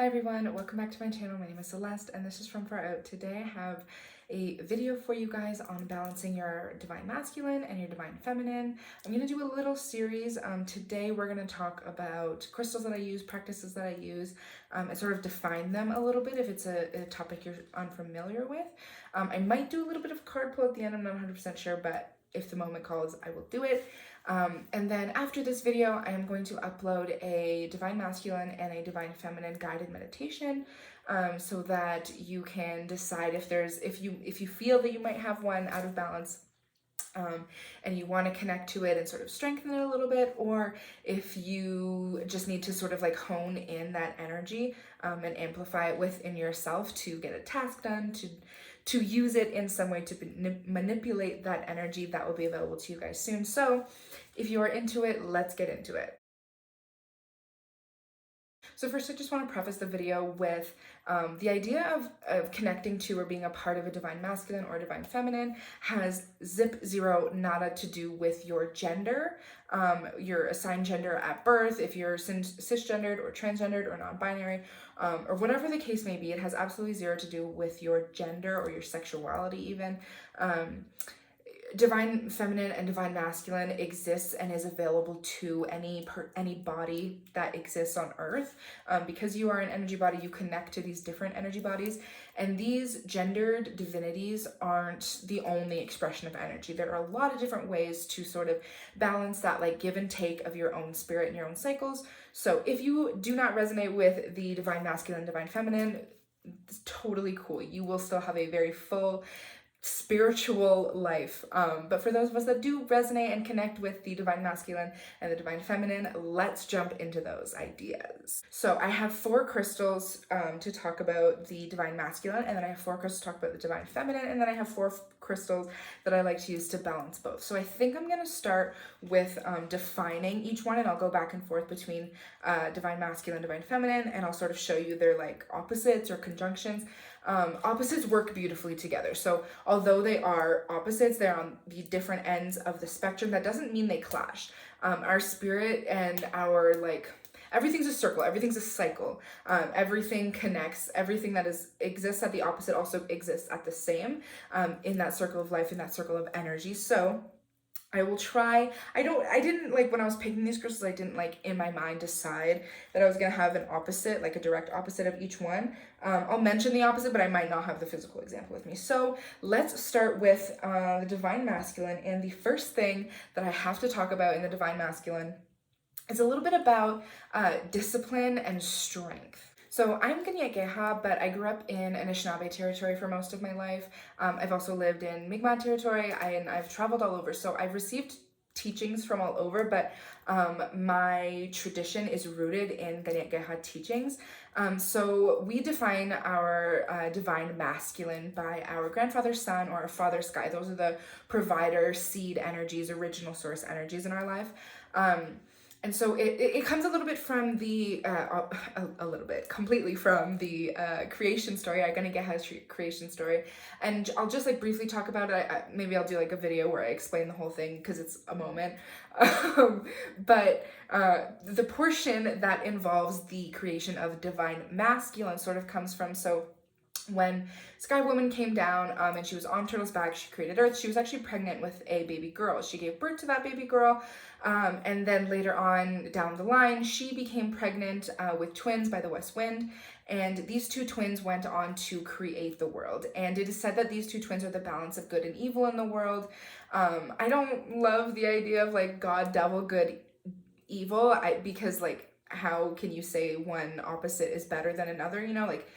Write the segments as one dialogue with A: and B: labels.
A: Hi everyone, welcome back to my channel. My name is Celeste and this is from Far Out. Today I have a video for you guys on balancing your divine masculine and your divine feminine. I'm going to do a little series. Today we're going to talk about crystals that I use, practices that I use, and sort of define them a little bit if it's a topic you're unfamiliar with. I might do a little bit of card pull at the end, I'm not 100% sure, but if the moment calls, I will do it. And then after this video, I am going to upload a divine masculine and a divine feminine guided meditation, so that you can decide if you feel that you might have one out of balance, and you want to connect to it and sort of strengthen it a little bit, or if you just need to sort of like hone in that energy, and amplify it within yourself to get a task done, to use it in some way to manipulate that energy, that will be available to you guys soon. So if you are into it, let's get into it. So first, I just want to preface the video with the idea of connecting to or being a part of a divine masculine or divine feminine has zero nada to do with your gender, your assigned gender at birth, if you're cisgendered or transgendered or non-binary, or whatever the case may be. It has absolutely zero to do with your gender or your sexuality even. Divine feminine and divine masculine exists and is available to any body that exists on earth. Because you are an energy body, you connect to these different energy bodies, and these gendered divinities aren't the only expression of energy. There are a lot of different ways to sort of balance that like give and take of your own spirit and your own cycles. So if you do not resonate with the divine masculine, divine feminine, it's totally cool. You will still have a very full spiritual life. But for those of us that do resonate and connect with the divine masculine and the divine feminine, let's jump into those ideas. So I have 4 crystals to talk about the divine masculine, and then I have 4 crystals to talk about the divine feminine, and then I have 4 crystals that I like to use to balance both. So I think I'm going to start with defining each one, and I'll go back and forth between divine masculine, divine feminine, and I'll sort of show you their like opposites or conjunctions. Opposites work beautifully together. So although they are opposites, they're on the different ends of the spectrum. That doesn't mean they clash. Our spirit and our everything's a circle, everything's a cycle. Everything connects, everything that exists at the opposite also exists at the same, in that circle of life, in that circle of energy. So I will try. I didn't like when I was picking these crystals, I didn't like in my mind decide that I was gonna have an opposite, like a direct opposite of each one. I'll mention the opposite, but I might not have the physical example with me. So let's start with the divine masculine. And the first thing that I have to talk about in the divine masculine is a little bit about discipline and strength. So I'm Ganyekeha, but I grew up in Anishinaabe territory for most of my life. I've also lived in Mi'kmaq territory, and I've traveled all over. So I've received teachings from all over, but my tradition is rooted in Ganyekeha teachings. So we define our divine masculine by our grandfather sun or our father sky. Those are the provider, seed energies, original source energies in our life. And so it comes a little bit from the, completely from the creation story, Ganyekeha's creation story. And I'll just like briefly talk about it. Maybe I'll do like a video where I explain the whole thing because it's a moment. But the portion that involves the creation of divine masculine sort of comes from, so when Sky Woman came down and she was on Turtle's back, she created Earth. She was actually pregnant with a baby girl. She gave birth to that baby girl, and then later on down the line, she became pregnant with twins by the West Wind, and these 2 twins went on to create the world. And it is said that these 2 twins are the balance of good and evil in the world. I don't love the idea of like God, devil, good, evil, because like how can you say one opposite is better than another, you know, like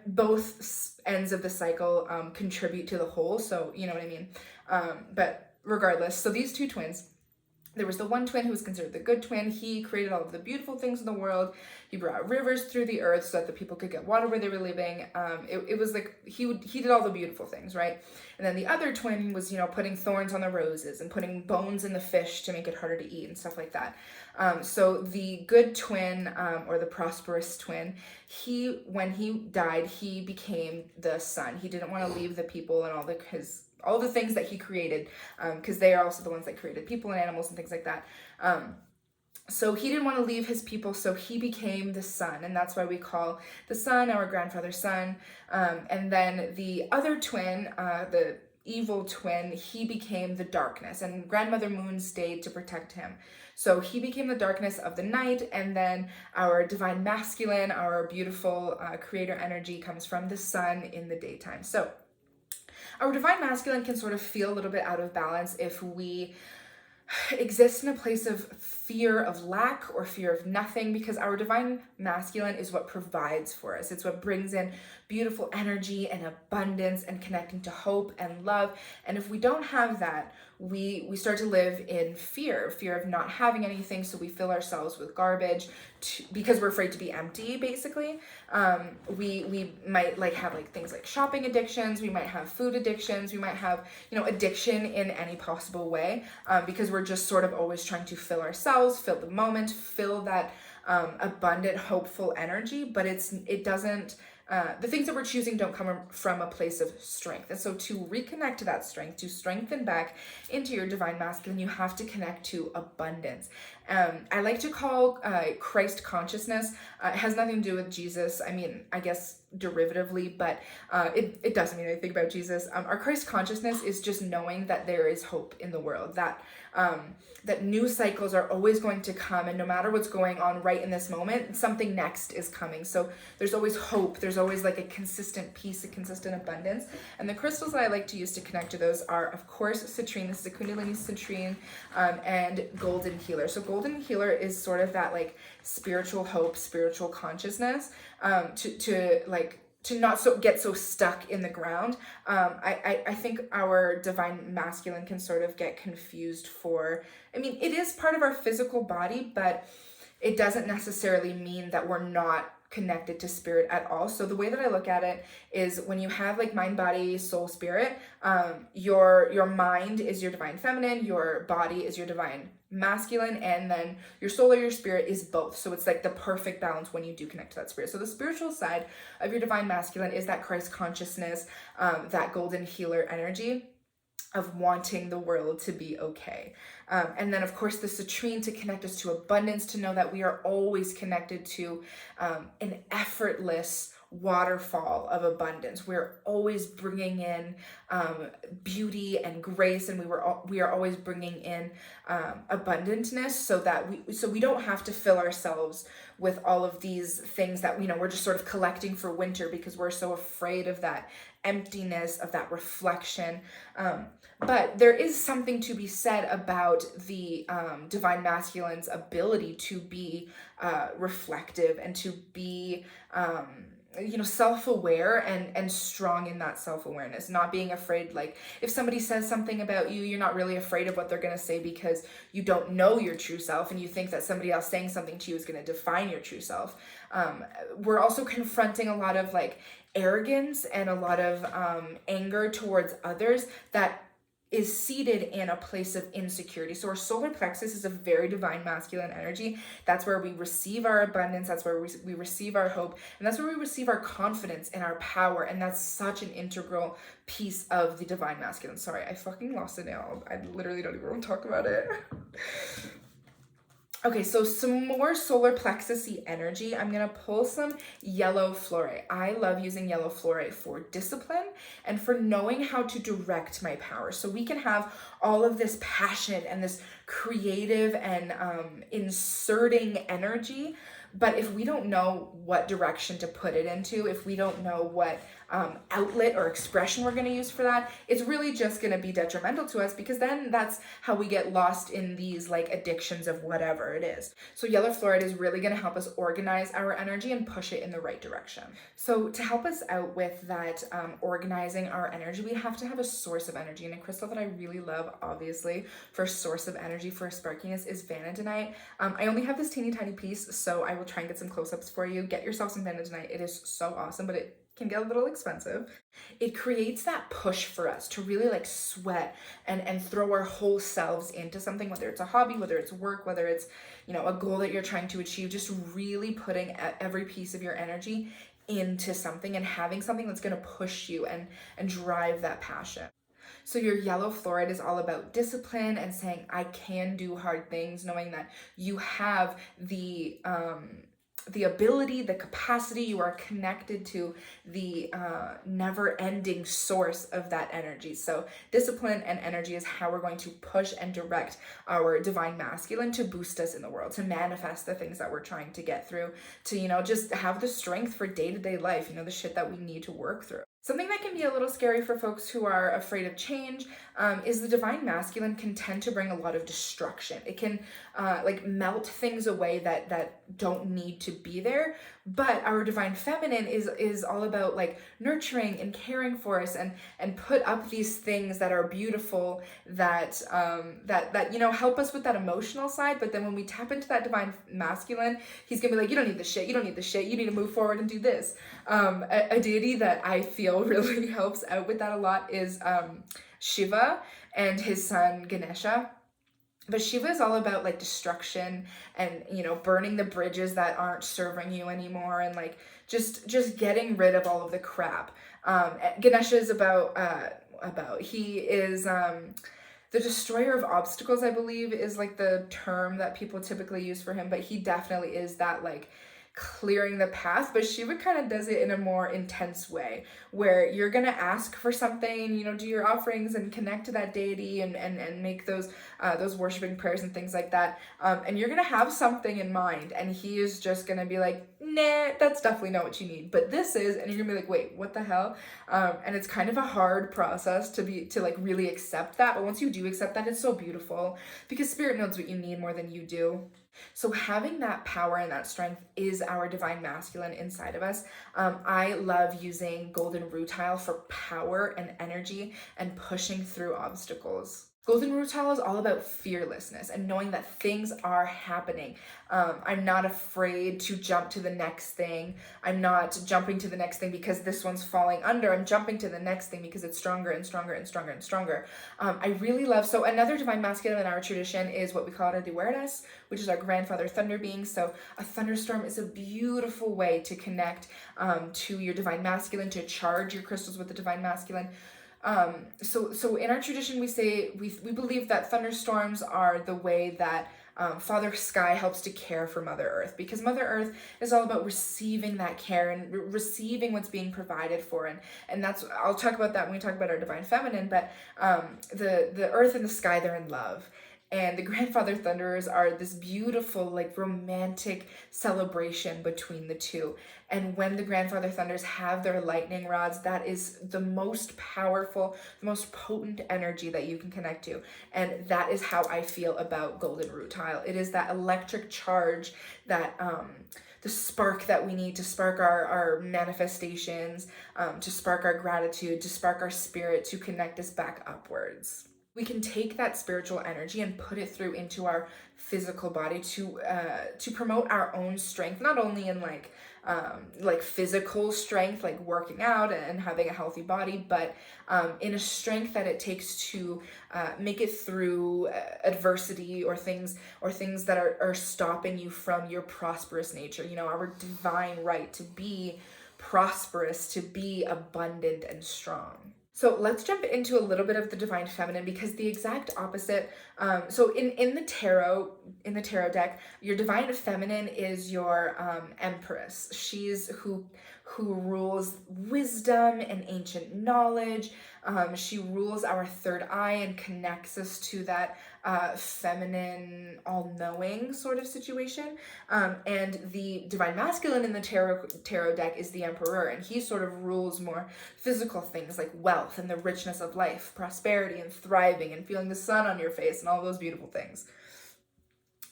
A: both ends of the cycle contribute to the whole, so you know what I mean. But regardless, so these 2 twins, there was the one twin who was considered the good twin. He created all of the beautiful things in the world. He brought rivers through the earth so that the people could get water where they were living. It was like he did all the beautiful things, right? And then the other twin was, you know, putting thorns on the roses and putting bones in the fish to make it harder to eat and stuff like that. So the good twin, or the prosperous twin, when he died, he became the sun. He didn't want to leave the people and all the things that he created, because they are also the ones that created people and animals and things like that. So he didn't want to leave his people, so he became the sun, and that's why we call the sun our grandfather's son. And then the other twin, the evil twin, he became the darkness, and Grandmother Moon stayed to protect him. So he became the darkness of the night, and then our divine masculine, our beautiful creator energy, comes from the sun in the daytime. So our divine masculine can sort of feel a little bit out of balance if we exist in a place of fear of lack or fear of nothing, because our divine masculine is what provides for us. It's what brings in beautiful energy and abundance and connecting to hope and love. And if we don't have that, we start to live in fear of not having anything, so we fill ourselves with garbage because we're afraid to be empty, basically. We might have things like shopping addictions, we might have food addictions, we might have addiction in any possible way, because we're just sort of always trying to fill ourselves, fill the moment, fill that abundant, hopeful energy, but it doesn't. The things that we're choosing don't come from a place of strength. And so to reconnect to that strength, to strengthen back into your divine masculine, you have to connect to abundance. I like to call Christ consciousness. It has nothing to do with Jesus. I mean, I guess derivatively, but it doesn't mean anything about Jesus. Our Christ consciousness is just knowing that there is hope in the world, that new cycles are always going to come, and no matter what's going on right in this moment, something next is coming. So there's always hope. There's always a consistent peace, a consistent abundance. And the crystals that I like to use to connect to those are, of course, citrine. This is a Kundalini citrine, and golden healer. So golden healer is sort of that spiritual hope, spiritual consciousness, to not get so stuck in the ground. I think our divine masculine can sort of get confused it is part of our physical body, but it doesn't necessarily mean that we're not connected to spirit at all. So the way that I look at it is, when you have mind, body, soul, spirit, your mind is your divine feminine, your body is your divine masculine, and then your soul or your spirit is both. So it's the perfect balance when you do connect to that spirit. So the spiritual side of your divine masculine is that Christ consciousness, that golden healer energy of wanting the world to be okay. And then, of course, the citrine to connect us to abundance, to know that we are always connected to an effortless waterfall of abundance. We're always bringing in beauty and grace, and we are always bringing in abundantness, so that we don't have to fill ourselves with all of these things that we're just sort of collecting for winter, because we're so afraid of that emptiness, of that reflection. But there is something to be said about the divine masculine's ability to be reflective and to be self-aware and strong in that self-awareness, not being afraid. If somebody says something about you, you're not really afraid of what they're going to say, because you don't know your true self, and you think that somebody else saying something to you is going to define your true self. We're also confronting a lot of arrogance and a lot of anger towards others that is seated in a place of insecurity. So our solar plexus is a very divine masculine energy. That's where we receive our abundance. That's where we receive our hope. And that's where we receive our confidence and our power. And that's such an integral piece of the divine masculine. Sorry, I fucking lost it now. I literally don't even want to talk about it. Okay, so some more solar plexus-y energy. I'm going to pull some yellow fluorite. I love using yellow fluorite for discipline and for knowing how to direct my power. So we can have all of this passion and this creative and inserting energy, but if we don't know what direction to put it into, if we don't know what outlet or expression we're going to use for that, it's really just going to be detrimental to us, because then that's how we get lost in these addictions of whatever it is. So yellow fluorite is really going to help us organize our energy and push it in the right direction. So to help us out with that organizing our energy, we have to have a source of energy. And a crystal that I really love, obviously, for source of energy, for sparkiness, is Vanadinite. I only have this teeny tiny piece, so I will try and get some close-ups for you. Get yourself some Vanadinite. It is so awesome, but it can get a little expensive. It creates that push for us to really sweat and throw our whole selves into something, whether it's a hobby, whether it's work, whether it's a goal that you're trying to achieve. Just really putting every piece of your energy into something and having something that's going to push you and drive that passion. So your yellow fluorite is all about discipline and saying, I can do hard things, knowing that you have the ability, the capacity, you are connected to the never-ending source of that energy. So discipline and energy is how we're going to push and direct our divine masculine to boost us in the world, to manifest the things that we're trying to get through, to, you know, just have the strength for day-to-day life, you know, the shit that we need to work through. Something that can be a little scary for folks who are afraid of change is the divine masculine can tend to bring a lot of destruction. It can like melt things away that don't need to be there. But our divine feminine is all about like nurturing and caring for us and put up these things that are beautiful, that that you know, help us with that emotional side. But then when we tap into that divine masculine, he's gonna be like, you don't need this shit, you don't need this shit, you need to move forward and do this. A deity that I feel really helps out with that a lot is Shiva and his son Ganesha. But Shiva is all about like destruction and, you know, burning the bridges that aren't serving you anymore, and like just getting rid of all of the crap. Ganesha is about he is the destroyer of obstacles, I believe, is like the term that people typically use for him, but he definitely is that like clearing the path. But Shiva kind of does it in a more intense way, where you're gonna ask for something, you know, do your offerings and connect to that deity and make those worshiping prayers and things like that, and you're gonna have something in mind, and he is just gonna be like, nah, that's definitely not what you need, but this is, and you're gonna be like, wait, what the hell? And it's kind of a hard process to like really accept that, but once you do accept that, it's so beautiful, because spirit knows what you need more than you do. So having that power and that strength is our divine masculine inside of us. I love using golden rutile for power and energy and pushing through obstacles. Golden rutile is all about fearlessness and knowing that things are happening. I'm not afraid to jump to the next thing. I'm not jumping to the next thing because this one's falling under. I'm jumping to the next thing because it's stronger and stronger and stronger and stronger. I really love, so another divine masculine in our tradition is what we call our Duerdas, which is our grandfather thunder being. So a thunderstorm is a beautiful way to connect to your divine masculine, to charge your crystals with the divine masculine. So in our tradition, we believe that thunderstorms are the way that Father Sky helps to care for Mother Earth, because Mother Earth is all about receiving that care and receiving what's being provided for, and that's, I'll talk about that when we talk about our divine feminine. But the earth and the sky, they're in love. And the grandfather thunderers are this beautiful, like, romantic celebration between the two. And when the grandfather thunders have their lightning rods, that is the most powerful, the most potent energy that you can connect to. And that is how I feel about golden rutile. It is that electric charge, that the spark that we need to spark our manifestations, to spark our gratitude, to spark our spirit, to connect us back upwards. We can take that spiritual energy and put it through into our physical body to promote our own strength, not only in like physical strength, like working out and having a healthy body, but in a strength that it takes to make it through adversity or things that are stopping you from your prosperous nature. You know, our divine right to be prosperous, to be abundant and strong. So let's jump into a little bit of the divine feminine, because the exact opposite. So in the tarot deck, your divine feminine is your empress. She's who rules wisdom and ancient knowledge. She rules our third eye and connects us to that feminine, all-knowing sort of situation. And the divine masculine in the tarot deck is the emperor, and he sort of rules more physical things like wealth and the richness of life, prosperity and thriving and feeling the sun on your face and all those beautiful things.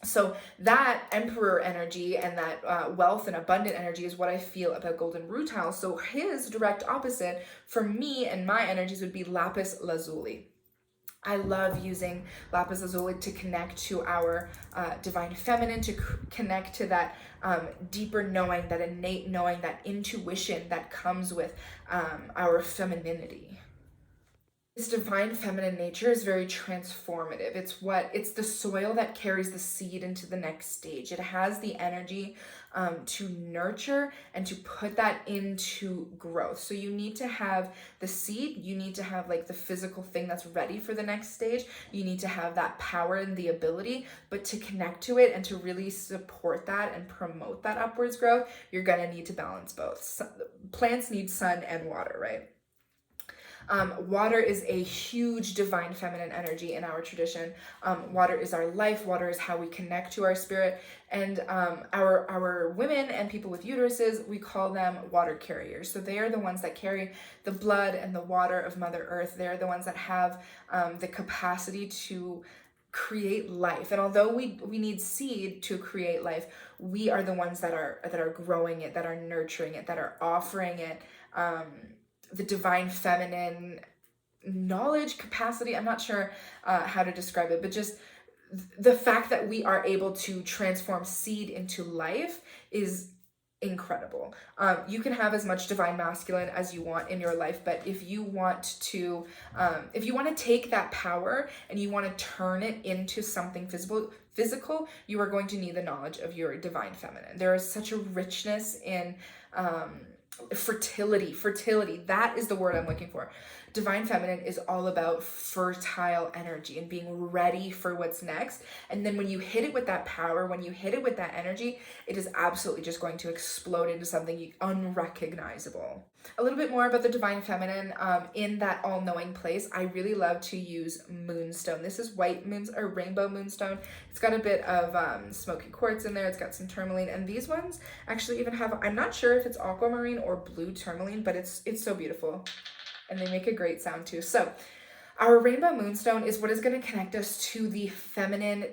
A: So that emperor energy and that wealth and abundant energy is what I feel about golden rutile. So his direct opposite for me and my energies would be lapis lazuli. I love using lapis lazuli to connect to our divine feminine, to connect to that deeper knowing, that innate knowing, that intuition that comes with our femininity. This divine feminine nature is very transformative. It's the soil that carries the seed into the next stage. It has the energy to nurture and to put that into growth. So you need to have the seed, you need to have like the physical thing that's ready for the next stage, you need to have that power and the ability, but to connect to it and to really support that and promote that upwards growth, you're gonna need to balance both. Plants need sun and water, right? Water is a huge divine feminine energy in our tradition. Water is our life. Water is how we connect to our spirit. And our women and people with uteruses, we call them water carriers. So they are the ones that carry the blood and the water of Mother Earth. They're the ones that have the capacity to create life. And although we need seed to create life, we are the ones that are growing it, that are nurturing it, that are offering it the divine feminine knowledge, capacity. I'm not sure how to describe it, but just the fact that we are able to transform seed into life is incredible. You can have as much divine masculine as you want in your life, but if you want to take that power and you want to turn it into something physical, you are going to need the knowledge of your divine feminine. There is such a richness in fertility, that is the word I'm looking for. Divine feminine is all about fertile energy and being ready for what's next. And then when you hit it with that power, when you hit it with that energy, it is absolutely just going to explode into something unrecognizable. A little bit more about the divine feminine. In that all-knowing place, I really love to use moonstone. This is white or rainbow moonstone. It's got a bit of smoky quartz in there. It's got some tourmaline, and these ones actually even have, I'm not sure if it's aquamarine or blue tourmaline, but it's so beautiful. And they make a great sound too. So our rainbow moonstone is what is going to connect us to the feminine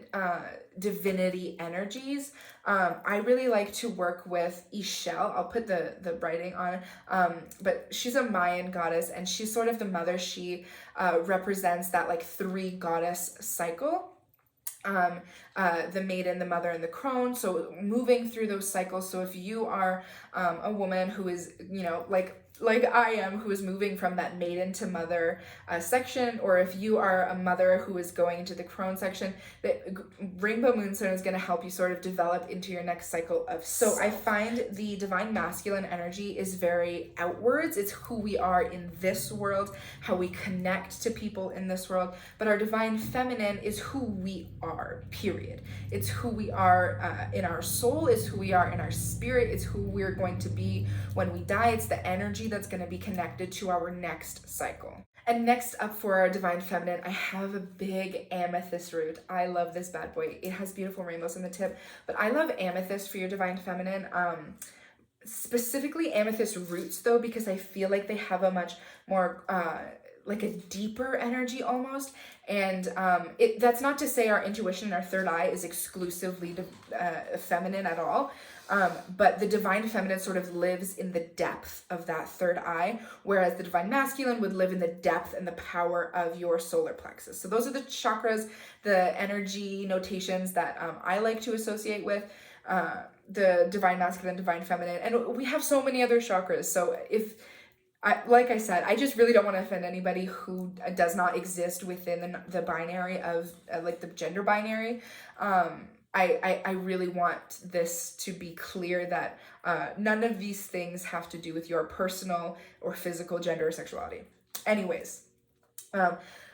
A: divinity energies. I really like to work with Ixchel. I'll put the writing on, but she's a Mayan goddess, and she's sort of the mother. She represents that like 3 goddess cycle. The maiden, the mother, and the crone. So moving through those cycles. So if you are a woman who is, like I am, who is moving from that maiden to mother section, or if you are a mother who is going into the crone section, the rainbow moonstone is going to help you sort of develop into your next cycle of self. So I find the divine masculine energy is very outwards. It's who we are in this world, how we connect to people in this world. But our divine feminine is who we are, period. It's who we are in our soul. It's who we are in our spirit. It's who we're going to be when we die. It's the energy that's going to be connected to our next cycle. And next up for our divine feminine, I have a big amethyst root. I love this bad boy. It has beautiful rainbows on the tip, but I love amethyst for your divine feminine. Specifically amethyst roots though, because I feel like they have a much more like a deeper energy almost. And that's not to say our intuition and our third eye is exclusively feminine at all. But the divine feminine sort of lives in the depth of that third eye, whereas the divine masculine would live in the depth and the power of your solar plexus. So those are the chakras, the energy notations that I like to associate with the divine masculine, divine feminine. And we have so many other chakras. So like I said, I just really don't want to offend anybody who does not exist within the binary of like the gender binary. I really want this to be clear that none of these things have to do with your personal or physical gender or sexuality. Anyways,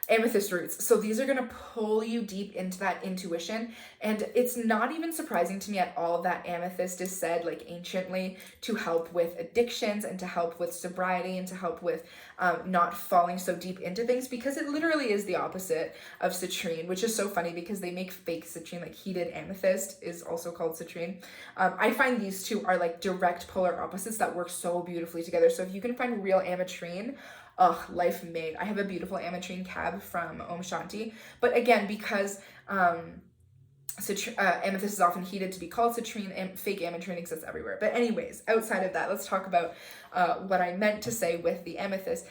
A: amethyst roots. So these are going to pull you deep into that intuition. And it's not even surprising to me at all that amethyst is said like anciently to help with addictions and to help with sobriety and to help with not falling so deep into things, because it literally is the opposite of citrine, which is so funny because they make fake citrine, like heated amethyst is also called citrine. I find these two are like direct polar opposites that work so beautifully together. So if you can find real ametrine, life made. I have a beautiful ametrine cab from Om Shanti, but again, because amethyst is often heated to be called citrine, and fake ametrine exists everywhere. But anyways, outside of that, let's talk about what I meant to say with the amethyst.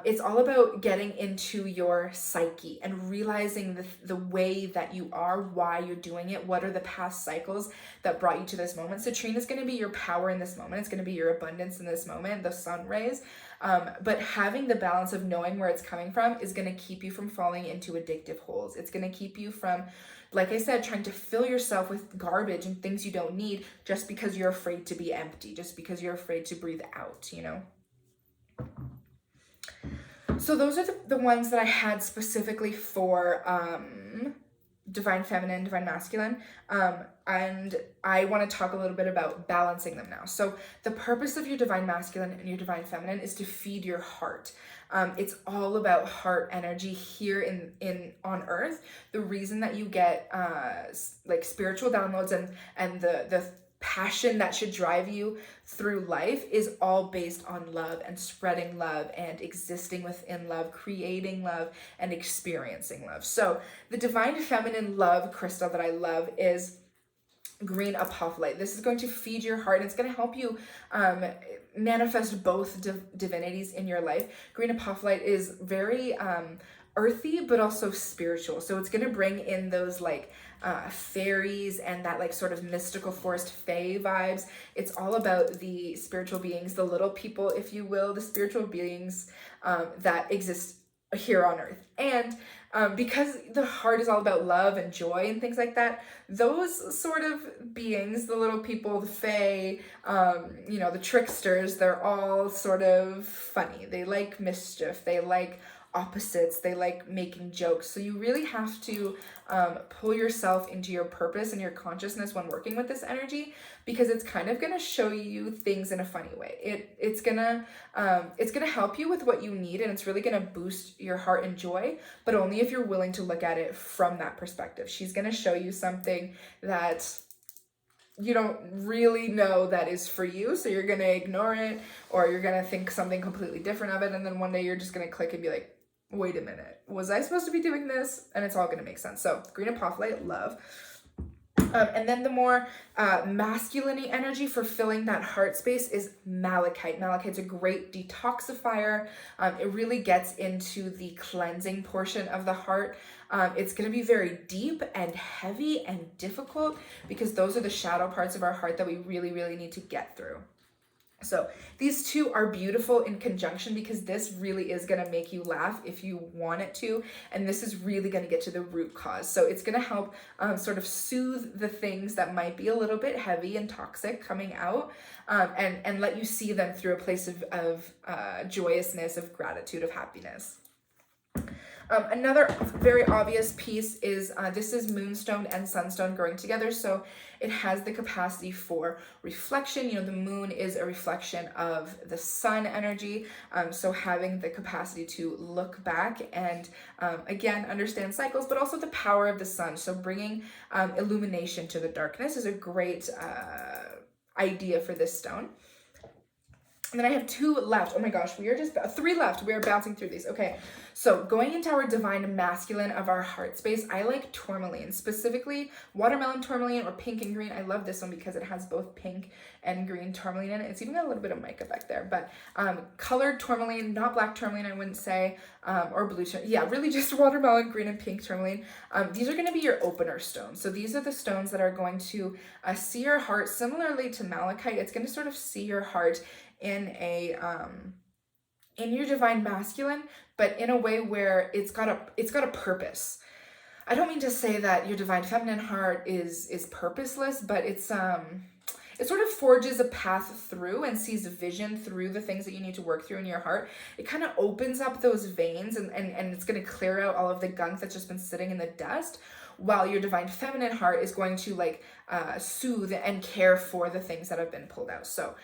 A: It's all about getting into your psyche and realizing the way that you are, why you're doing it, what are the past cycles that brought you to this moment. Citrine is going to be your power in this moment. It's going to be your abundance in this moment, the sun rays. But having the balance of knowing where it's coming from is going to keep you from falling into addictive holes. It's going to keep you from like I said, trying to fill yourself with garbage and things you don't need just because you're afraid to be empty, just because you're afraid to breathe out, you know? So those are the ones that I had specifically for divine feminine, divine masculine. And I want to talk a little bit about balancing them now. So the purpose of your divine masculine and your divine feminine is to feed your heart. It's all about heart energy here in on earth. The reason that you get like spiritual downloads and the passion that should drive you through life is all based on love and spreading love and existing within love, creating love and experiencing love. So the divine feminine love crystal that I love is green apophyllite. This is going to feed your heart and it's going to help you manifest both divinities in your life. Green apophyllite is very earthy but also spiritual. So it's going to bring in those like fairies and that like sort of mystical forest fae vibes. It's all about the spiritual beings, the little people, if you will, the spiritual beings that exist here on earth. And because the heart is all about love and joy and things like that, those sort of beings, the little people, the fae, you know, the tricksters, they're all sort of funny. They like mischief. They like opposites. They like making jokes. So you really have to pull yourself into your purpose and your consciousness when working with this energy, because it's kind of going to show you things in a funny way. It's gonna help you with what you need, and it's really going to boost your heart and joy, but only if you're willing to look at it from that perspective. She's going to show you something that you don't really know that is for you, so you're going to ignore it, or you're going to think something completely different of it, and then one day you're just going to click and be like, wait a minute, was I supposed to be doing this? And it's all going to make sense. So green apophyllite, love. And then the more masculine energy for filling that heart space is malachite. Malachite's a great detoxifier. It really gets into the cleansing portion of the heart. It's going to be very deep and heavy and difficult because those are the shadow parts of our heart that we really, really need to get through. So these two are beautiful in conjunction because this really is going to make you laugh if you want it to. And this is really going to get to the root cause. So it's going to help sort of soothe the things that might be a little bit heavy and toxic coming out, and let you see them through a place of joyousness, of gratitude, of happiness. Another very obvious piece is this is moonstone and sunstone growing together. So it has the capacity for reflection. You know, the moon is a reflection of the sun energy. So having the capacity to look back and again, understand cycles, but also the power of the sun. So bringing illumination to the darkness is a great idea for this stone. And then I have two left. Oh my gosh, we are just three left. We are bouncing through these. Okay, so going into our divine masculine of our heart space, I like tourmaline, specifically watermelon tourmaline or pink and green. I love this one because it has both pink and green tourmaline in it. It's even got a little bit of mica back there, but colored tourmaline, not black tourmaline, I wouldn't say, or blue tourmaline. Yeah, really just watermelon, green, and pink tourmaline. These are going to be your opener stones. So these are the stones that are going to see your heart similarly to malachite. It's going to sort of see your heart in your divine masculine, but in a way where it's got a purpose. I don't mean to say that your divine feminine heart is purposeless, but it sort of forges a path through and sees a vision through the things that you need to work through in your heart. It kind of opens up those veins and it's going to clear out all of the gunk that's just been sitting in the dust, while your divine feminine heart is going to soothe and care for the things that have been pulled out. So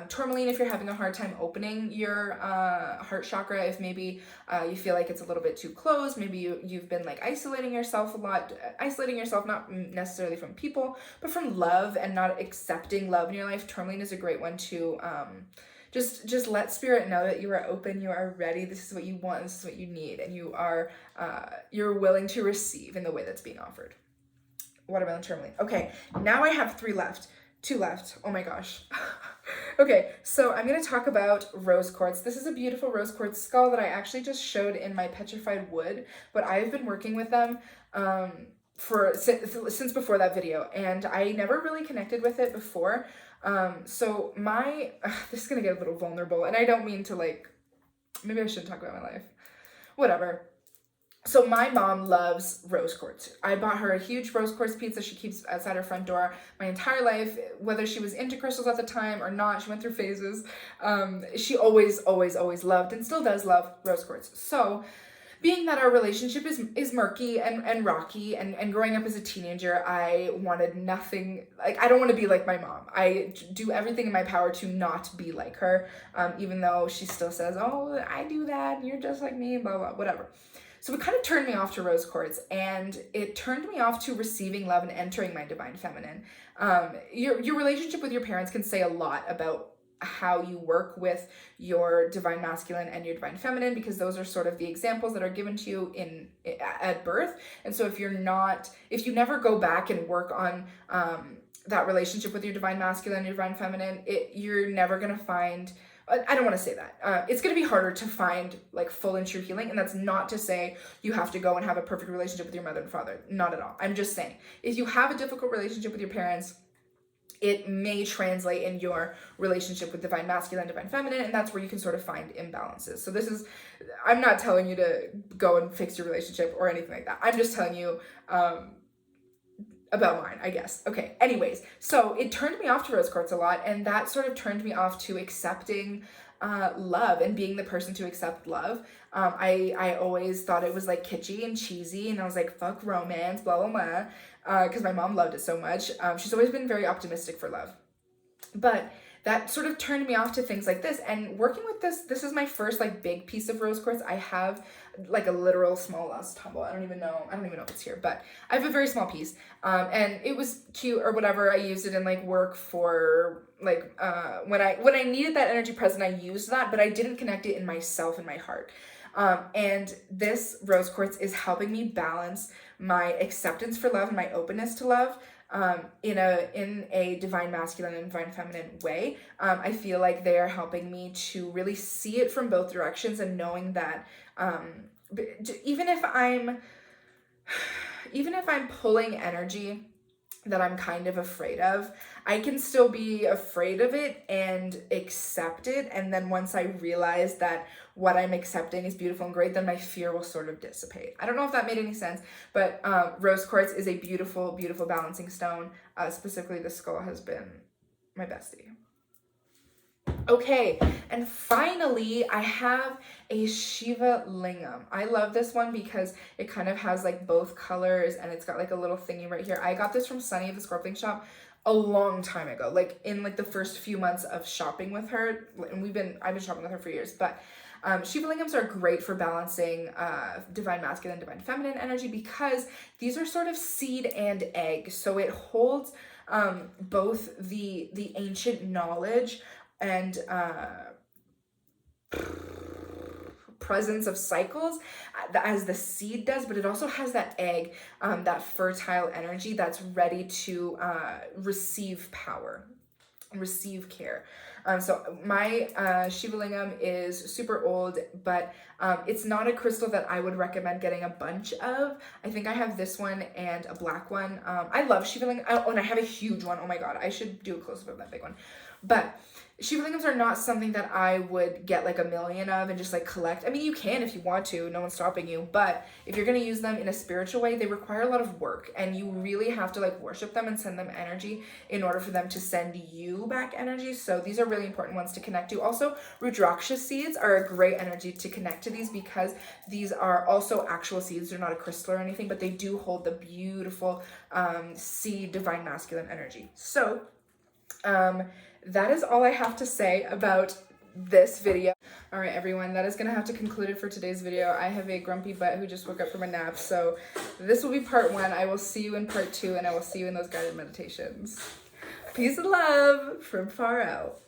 A: tourmaline, if you're having a hard time opening your heart chakra, if maybe you feel like it's a little bit too closed, maybe you've been isolating yourself a lot, not necessarily from people, but from love and not accepting love in your life, tourmaline is a great one to just let spirit know that you are open, you are ready, this is what you want, this is what you need, and you're willing to receive in the way that's being offered. Watermelon tourmaline. Okay, now I have two left. Oh my gosh. Okay, so I'm going to talk about rose quartz. This is a beautiful rose quartz skull that I actually just showed in my petrified wood, but I've been working with them since before that video, and I never really connected with it before. So this is going to get a little vulnerable, and I don't mean to maybe I shouldn't talk about my life. Whatever. So my mom loves rose quartz. I bought her a huge rose quartz pizza she keeps outside her front door my entire life, whether she was into crystals at the time or not. She went through phases. She always loved and still does love rose quartz. So being that our relationship is murky and rocky, and growing up as a teenager, I wanted nothing, like, I don't want to be like my mom. I do everything in my power to not be like her, even though she still says, oh, I do that, and you're just like me, blah, blah, whatever. So it kind of turned me off to rose quartz, and it turned me off to receiving love and entering my divine feminine. Your relationship with your parents can say a lot about how you work with your divine masculine and your divine feminine, because those are sort of the examples that are given to you at birth. And so if you never go back and work on that relationship with your divine masculine and your divine feminine, you're never going to find, I don't want to say that. It's going to be harder to find like full and true healing. And that's not to say you have to go and have a perfect relationship with your mother and father. Not at all. I'm just saying, if you have a difficult relationship with your parents, it may translate in your relationship with divine masculine, divine feminine, and that's where you can sort of find imbalances. So I'm not telling you to go and fix your relationship or anything like that. I'm just telling you about mine, I guess. Okay, anyways, so it turned me off to rose quartz a lot, and that sort of turned me off to accepting love and being the person to accept love. I always thought it was like kitschy and cheesy, and I was like, fuck romance, blah, blah, blah. Because my mom loved it so much. She's always been very optimistic for love. But that sort of turned me off to things like this. And working with this is my first like big piece of rose quartz. I have like a literal small tumble. I don't even know if it's here, but I have a very small piece. And it was cute or whatever. I used it in like work for like when I needed that energy present, I used that, but I didn't connect it in myself and my heart. And this rose quartz is helping me balance my acceptance for love and my openness to love in a divine masculine and divine feminine way. I feel like they are helping me to really see it from both directions, and knowing that even if I'm pulling energy that I'm kind of afraid of, I can still be afraid of it and accept it. And then once I realize that what I'm accepting is beautiful and great, then my fear will sort of dissipate. I don't know if that made any sense, but rose quartz is a beautiful, beautiful balancing stone. Specifically, the skull has been my bestie. Okay, and finally, I have a Shiva Lingam. I love this one because it kind of has like both colors, and it's got like a little thingy right here. I got this from Sunny of the Scorpion Shop a long time ago, like in like the first few months of shopping with her, and I've been shopping with her for years. But Shiva Lingams are great for balancing divine masculine, divine feminine energy, because these are sort of seed and egg. So it holds both the ancient knowledge and presence of cycles as the seed does, but it also has that egg, that fertile energy that's ready to receive power, receive care. So my Shiva Lingam is super old, but it's not a crystal that I would recommend getting a bunch of. I think I have this one and a black one. I love Shiva Lingam. Oh, and I have a huge one. Oh my god, I should do a close-up of that big one. But Shiva Lingams are not something that I would get like a million of and just like collect. I mean, you can if you want to, no one's stopping you, but if you're going to use them in a spiritual way, they require a lot of work, and you really have to like worship them and send them energy in order for them to send you back energy. So these are really important ones to connect to. Also, Rudraksha seeds are a great energy to connect to these, because these are also actual seeds. They're not a crystal or anything, but they do hold the beautiful seed divine masculine energy. So that is all I have to say about this video. All right, everyone, that is gonna have to conclude it for today's video. I have a grumpy butt who just woke up from a nap, so this will be part 1. I will see you in part 2, and I will see you in those guided meditations. Peace and love from far out.